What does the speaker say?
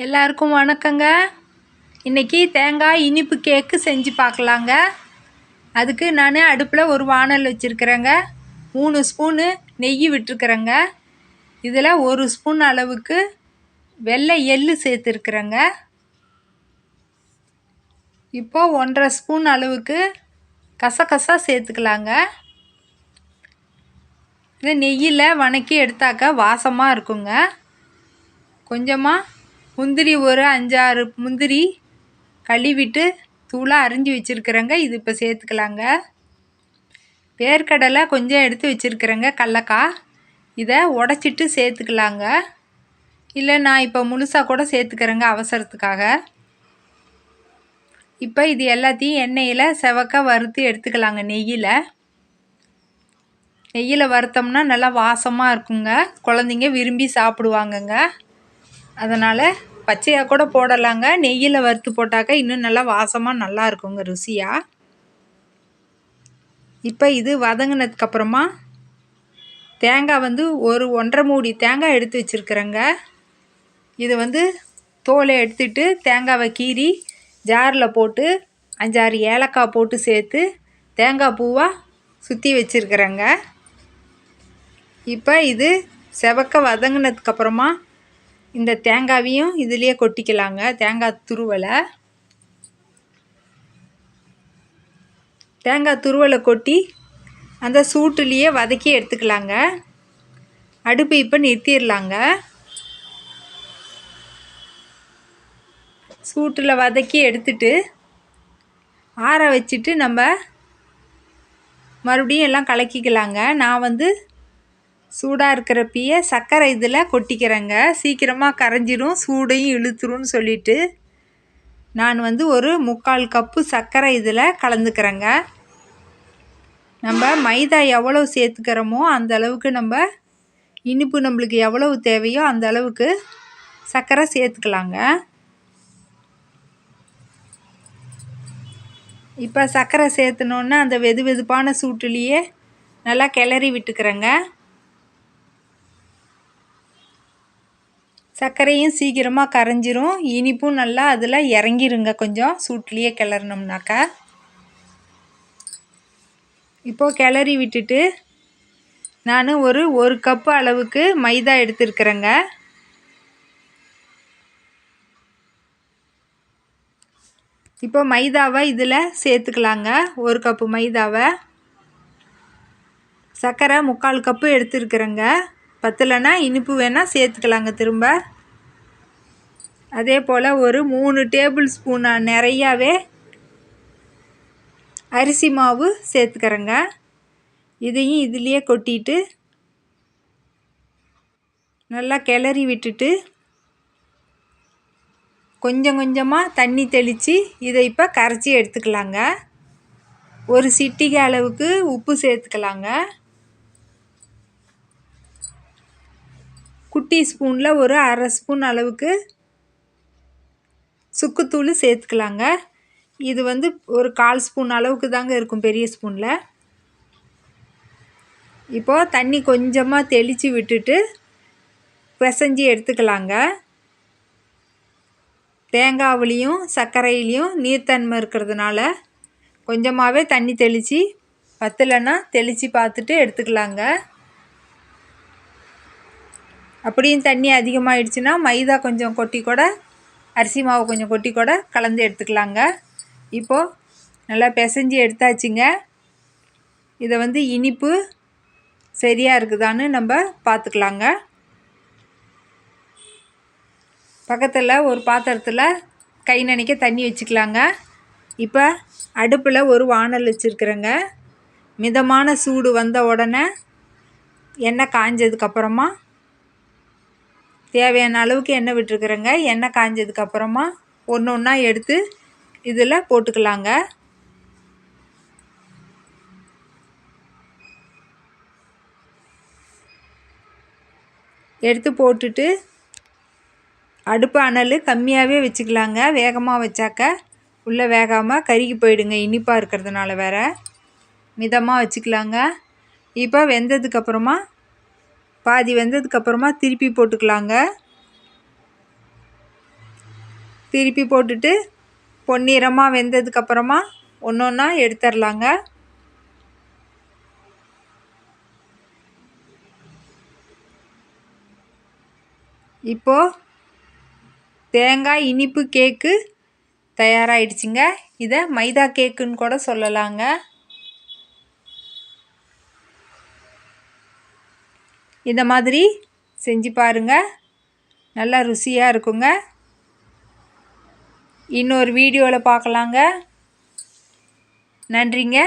எல்லாருக்கும் வணக்கங்க. இன்றைக்கி தேங்காய் இனிப்பு கேக்கு செஞ்சு பார்க்கலாங்க. அதுக்கு நான் அடுப்பில் ஒரு வானல் வச்சுருக்கிறேங்க. 3 ஸ்பூனு நெய் விட்டுருக்குறேங்க. இதில் 1 ஸ்பூன் அளவுக்கு வெள்ளை எள்ளு சேர்த்துருக்குறேங்க. இப்போது 1.5 ஸ்பூன் அளவுக்கு கசகசா சேர்த்துக்கலாங்க. இது நெய்யில் வணக்கி எடுத்தாக்கா வாசமாக இருக்குங்க. கொஞ்சமாக முந்திரி, ஒரு 5-6 முந்திரி கழுவிட்டு தூளாக அரிஞ்சு வச்சுருக்குறேங்க. இது இப்போ சேர்த்துக்கலாங்க. வேர்க்கடலை கொஞ்சம் எடுத்து வச்சுருக்குறேங்க. கடலக்காய் இதை உடச்சிட்டு சேர்த்துக்கலாங்க. இல்லை நான் இப்போ முழுசாக கூட சேர்த்துக்கிறேங்க அவசரத்துக்காக. இப்போ இது எல்லாத்தையும் எண்ணெயில் செவக்க வறுத்து எடுத்துக்கலாங்க. நெய்யில் வறுத்தோம்னா நல்லா வாசமாக இருக்குங்க. குழந்தைங்க விரும்பி சாப்பிடுவாங்கங்க. அதனால் பச்சையாக கூட போடலாங்க. நெய்யில் வறுத்து போட்டாக்கா இன்னும் நல்லா வாசமாக நல்லா இருக்குங்க, ருசியாக. இப்போ இது வதங்கினதுக்கப்புறமா தேங்காய் ஒரு 1.5 மூடி தேங்காய் எடுத்து வச்சுருக்குறேங்க. இது தோலை எடுத்துட்டு தேங்காவை கீறி ஜாரில் போட்டு 5-6 ஏலக்காய் போட்டு சேர்த்து தேங்காய் பூவாக சுற்றி வச்சுருக்குறேங்க. இப்போ இது செவக்க வதங்கினதுக்கப்புறமா இந்த தேங்காவையும் இதுலேயே கொட்டிக்கலாங்க. தேங்காய் துருவலை கொட்டி அந்த சூட்டுலேயே வதக்கி எடுத்துக்கலாங்க. அடுப்பு இப்போ நிறுத்திடலாங்க. சூட்டில் வதக்கி எடுத்துட்டு ஆற வச்சுட்டு நம்ம மறுபடியும் எல்லாம் கலக்கிக்கலாங்க. நான் சூடாக இருக்கிறப்பயே சர்க்கரை இதில் கொட்டிக்கிறேங்க. சீக்கிரமாக கரைஞ்சிரும், சூடையும் இழுத்துருன்னு சொல்லிட்டு நான் ஒரு 3/4 கப்பு சர்க்கரை இதில் கலந்துக்கிறேங்க. நம்ம மைதா எவ்வளோ சேர்த்துக்கிறோமோ அந்த அளவுக்கு நம்ம இனிப்பு நம்மளுக்கு எவ்வளவு தேவையோ அந்த அளவுக்கு சர்க்கரை சேர்த்துக்கலாங்க. இப்போ சர்க்கரை சேர்த்துனோன்னா அந்த வெதுவெதுப்பான சூட்டுலேயே நல்லா கிளறி விட்டுக்கிறேங்க. சர்க்கரையும் சீக்கிரமாக கரைஞ்சிரும், இனிப்பும் நல்லா அதில் இறங்கிருங்க. கொஞ்சம் சூட்லேயே கிளறினோம்னாக்கா. இப்போது கிளறி விட்டுட்டு நான் ஒரு கப்பு அளவுக்கு மைதா எடுத்துருக்குறேங்க. இப்போ மைதாவை இதில் சேர்த்துக்கலாங்க. 1 கப்பு மைதாவை. சர்க்கரை 3/4 கப்பு எடுத்துருக்குறேங்க. பத்தலைன்னா இனிப்பு வேணால் சேர்த்துக்கலாங்க திரும்ப. அதே போல் ஒரு 3 டேபிள் ஸ்பூன் நிறையாவே அரிசி மாவு சேர்த்துக்கிறேங்க. இதையும் இதுலேயே கொட்டிட்டு நல்லா கிளறி விட்டுட்டு கொஞ்சம் கொஞ்சமாக தண்ணி தெளித்து இதை இப்போ கரைச்சி எடுத்துக்கலாங்க. ஒரு சிட்டிகை அளவுக்கு உப்பு சேர்த்துக்கலாங்க. குட்டி ஸ்பூனில் ஒரு 1/2 ஸ்பூன் அளவுக்கு சுக்குத்தூள் சேர்த்துக்கலாங்க. இது ஒரு 1/4 ஸ்பூன் அளவுக்கு தாங்க இருக்கும் பெரிய ஸ்பூனில். இப்போது தண்ணி கொஞ்சமாக தெளித்து விட்டுட்டு பிசைஞ்சு எடுத்துக்கலாங்க. தேங்காவிலையும் சர்க்கரையிலையும் நீர்த்தன்மை இருக்கிறதுனால கொஞ்சமாகவே தண்ணி தெளித்து, பத்தலைன்னா தெளித்து பார்த்துட்டு எடுத்துக்கலாங்க. அப்படியும் தண்ணி அதிகமாகிடுச்சுன்னா மைதா கொஞ்சம் கொட்டி கூட, அரிசி மாவு கொஞ்சம் கொட்டி கூட கலந்து எடுத்துக்கலாங்க. இப்போது நல்லா பிசைஞ்சு எடுத்தாச்சுங்க. இதை இனிப்பு சரியாக இருக்குதான்னு நம்ம பார்த்துக்கலாங்க. பக்கத்தில் ஒரு பாத்திரத்தில் கை நனைக்க தண்ணி வச்சுக்கலாங்க. இப்போ அடுப்பில் ஒரு வானல் வச்சுருக்குறேங்க. மிதமான சூடு வந்த உடனே எண்ணெய் காஞ்சதுக்கப்புறமா தேவையான அளவுக்கு எண்ணெய் விட்டுருக்குறேங்க. எண்ணெய் காஞ்சதுக்கப்புறமா ஒன்று ஒன்றா எடுத்து இதில் போட்டுக்கலாங்க. எடுத்து போட்டுட்டு அடுப்பு அனல் கம்மியாகவே வச்சுக்கலாங்க. வேகமாக வச்சாக்க உள்ளே வேகாமல் கருகி போயிடுங்க, இனிப்பாக இருக்கிறதுனால வேறு. மிதமாக வச்சுக்கலாங்க. இப்போ வெந்ததுக்கப்புறமா பாதி வெந்ததுக்கப்புறமா திருப்பி போட்டுக்கலாங்க. திருப்பி போட்டுட்டு பொன்னிறமாக வெந்ததுக்கப்புறமா ஒன்று ஒன்றா எடுத்துடலாங்க. இப்போது தேங்காய் இனிப்பு கேக்கு தயாராகிடுச்சிங்க. இதை மைதா கேக்குன்னு கூட சொல்லலாங்க. இந்த மாதிரி செஞ்சு பாருங்கள், நல்லா ருசியாக இருக்குங்க. இன்னொரு வீடியோவில் பார்க்கலாங்க. நன்றிங்க.